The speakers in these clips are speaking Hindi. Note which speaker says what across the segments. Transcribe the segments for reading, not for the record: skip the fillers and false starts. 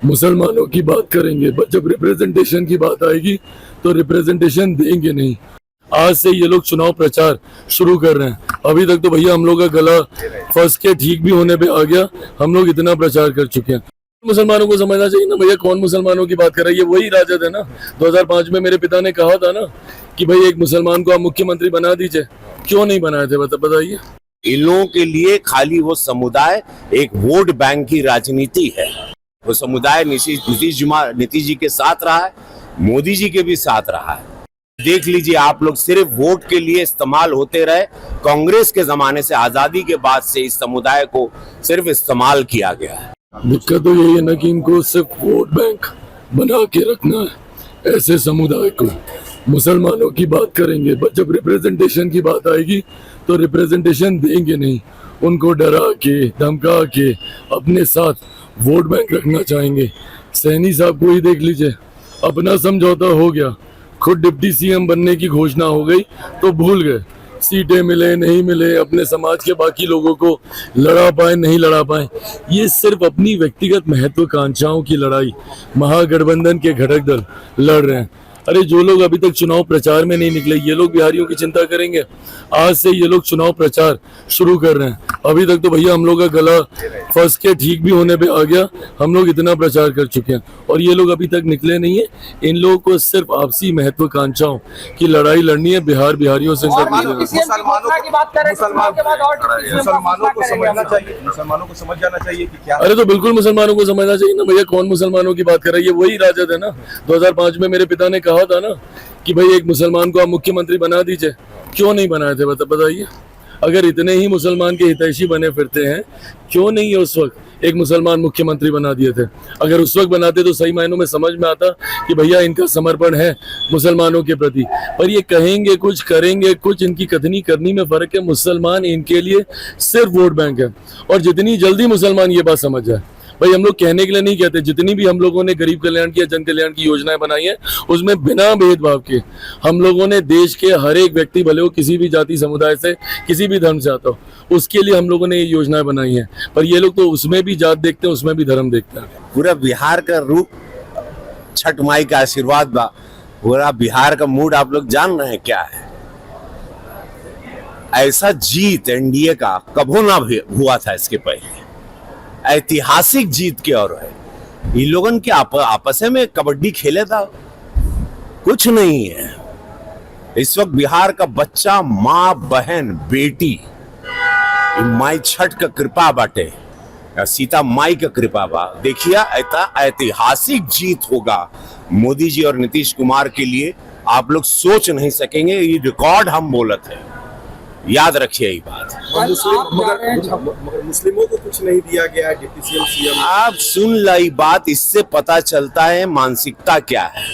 Speaker 1: मुसलमानों की बात करेंगे, बट जब रिप्रेजेंटेशन की बात आएगी तो रिप्रेजेंटेशन देंगे नहीं। आज से ये लोग चुनाव प्रचार शुरू कर रहे हैं। अभी तक तो भैया हम लोग का गला फंस के ठीक भी होने पे आ गया। हम लोग इतना प्रचार कर चुके हैं। मुसलमानों को समझना चाहिए ना भैया, कौन मुसलमानों की बात कर रहा है? ये वही राजद है ना। 2005 में मेरे पिता ने कहा था ना कि भाई एक मुसलमान को आप मुख्यमंत्री बना दीजिए। क्यों नहीं बनाए थे बताइए?
Speaker 2: इन लोगों के लिए खाली वो समुदाय एक वोट बैंक की राजनीति है। वो समुदाय नीतीश जी के साथ रहा है, मोदी जी के भी साथ रहा है। देख लीजिए आप लोग, सिर्फ वोट के लिए इस्तेमाल होते रहे। कांग्रेस के जमाने से, आजादी के बाद से इस समुदाय को सिर्फ इस्तेमाल किया गया है।
Speaker 1: दिक्कत तो यही है ना कि इनको सिर्फ वोट बैंक बना के रखना है ऐसे समुदाय को। मुसलमानों की बात करेंगे, बट जब रिप्रेजेंटेशन की बात आएगी तो रिप्रेजेंटेशन देंगे नहीं। उनको डरा के धमका के अपने साथ वोट बैंक रखना चाहेंगे। सैनी साहब को ही देख लीजिए, अपना समझौता हो गया, खुद डिप्टी सीएम बनने की घोषणा हो गई तो भूल गए। सीटें मिले नहीं मिले, अपने समाज के बाकी लोगों को लड़ा पाए नहीं लड़ा पाए। ये सिर्फ अपनी व्यक्तिगत महत्वाकांक्षाओं की लड़ाई महागठबंधन के घटक दल लड़ रहे हैं। अरे जो लोग अभी तक चुनाव प्रचार में नहीं निकले, ये लोग बिहारियों की चिंता करेंगे? आज से ये लोग चुनाव प्रचार शुरू कर रहे हैं। अभी तक तो भैया हम लोग का गला फंस के ठीक भी होने पे आ गया। हम लोग इतना प्रचार कर चुके हैं और ये लोग अभी तक निकले नहीं है। इन लोगों को सिर्फ आपसी महत्वाकांक्षाओं की लड़ाई लड़नी है। बिहारियों से
Speaker 3: मुसलमानों को समझना चाहिए, मुसलमानों को समझ जाना चाहिए कि क्या।
Speaker 1: अरे तो बिल्कुल मुसलमानों को समझना चाहिए ना भैया, कौन मुसलमानों की बात कर रहा है? ये वही राजद है ना। 2005 में मेरे पिता ने कहा था ना कि भाई एक मुसलमान को आप मुख्यमंत्री बना दीजिए। क्यों नहीं बनाए थे बताइए? अगर इतने ही मुसलमान के हितैषी बने फिरते हैं, क्यों नहीं है उस वक्त एक मुसलमान मुख्यमंत्री बना दिए थे? अगर उस वक्त बनाते तो सही मायनों में समझ में आता कि भैया इनका समर्पण है मुसलमानों के प्रति। पर ये कहेंगे कुछ, करेंगे कुछ, इनकी कथनी करनी में फर्क है। मुसलमान इनके लिए सिर्फ वोट बैंक है। और जितनी जल्दी मुसलमान ये बात समझ जाए, भाई हम लोग कहने के लिए नहीं कहते, जितनी भी हम लोगों ने गरीब कल्याण की या जन कल्याण की योजनाएं बनाई हैं, उसमें बिना भेदभाव के हम लोगों ने देश के हर एक व्यक्ति, भले वो किसी भी जाति समुदाय से, किसी भी धर्म से आता हो, उसके लिए हम लोगों ने ये योजनाएं बनाई हैं। पर ये लोग तो उसमें भी जात देखते हैं, उसमें भी धर्म देखते हैं।
Speaker 2: पूरा बिहार का रूप छठ माई का आशीर्वाद बा। पूरा बिहार का मूड आप लोग जान रहे हैं क्या है। ऐसा जीत एनडीए का कभी ना हुआ था इसके पहले। ऐतिहासिक जीत की ओर है। इन लोगन के आपस में कबड्डी खेले था, कुछ नहीं है। इस वक्त बिहार का बच्चा, माँ, बहन, बेटी, माई छठ का कृपा बाटे, सीता माई का कृपा बा। देखिए ऐतिहासिक जीत होगा मोदी जी और नीतीश कुमार के लिए। आप लोग सोच नहीं सकेंगे, ये रिकॉर्ड हम बोलते हैं। याद रखिए ये बात।
Speaker 3: मगर मुस्लिमों को कुछ नहीं दिया गया है डिप्टी सीएम।
Speaker 2: आप सुन लाई बात, इससे पता चलता है मानसिकता क्या है।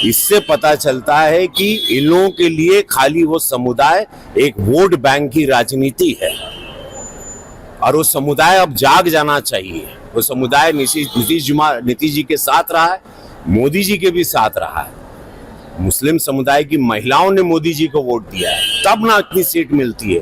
Speaker 2: इससे पता चलता है कि इन लोगों के लिए खाली वो समुदाय एक वोट बैंक की राजनीति है। और वो समुदाय अब जाग जाना चाहिए। वो समुदाय नीतीश जी के साथ रहा है, मोदी जी के भी साथ रहा है। मुस्लिम समुदाय की महिलाओं ने मोदी जी को वोट दिया है, तब ना इतनी सीट मिलती है,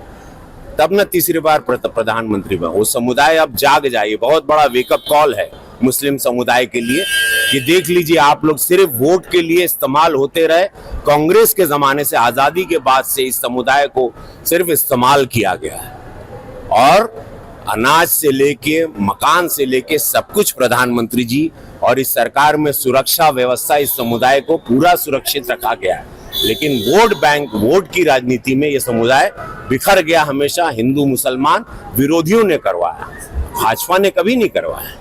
Speaker 2: तब ना तीसरी बार प्रधानमंत्री बना। वो समुदाय अब जाग जाइए। बहुत बड़ा वेकअप कॉल है मुस्लिम समुदाय के लिए कि देख लीजिए आप लोग, सिर्फ वोट के लिए इस्तेमाल होते रहे। कांग्रेस के जमाने से, आजादी के बाद से इस समुदाय को सिर्फ इस्तेमाल किया गया है। और अनाज से लेके, मकान से लेके सब कुछ प्रधानमंत्री जी और इस सरकार में सुरक्षा व्यवस्था, इस समुदाय को पूरा सुरक्षित रखा गया है। लेकिन वोट बैंक, वोट की राजनीति में यह समुदाय बिखर गया। हमेशा हिंदू मुसलमान विरोधियों ने करवाया, भाजपा ने कभी नहीं करवाया।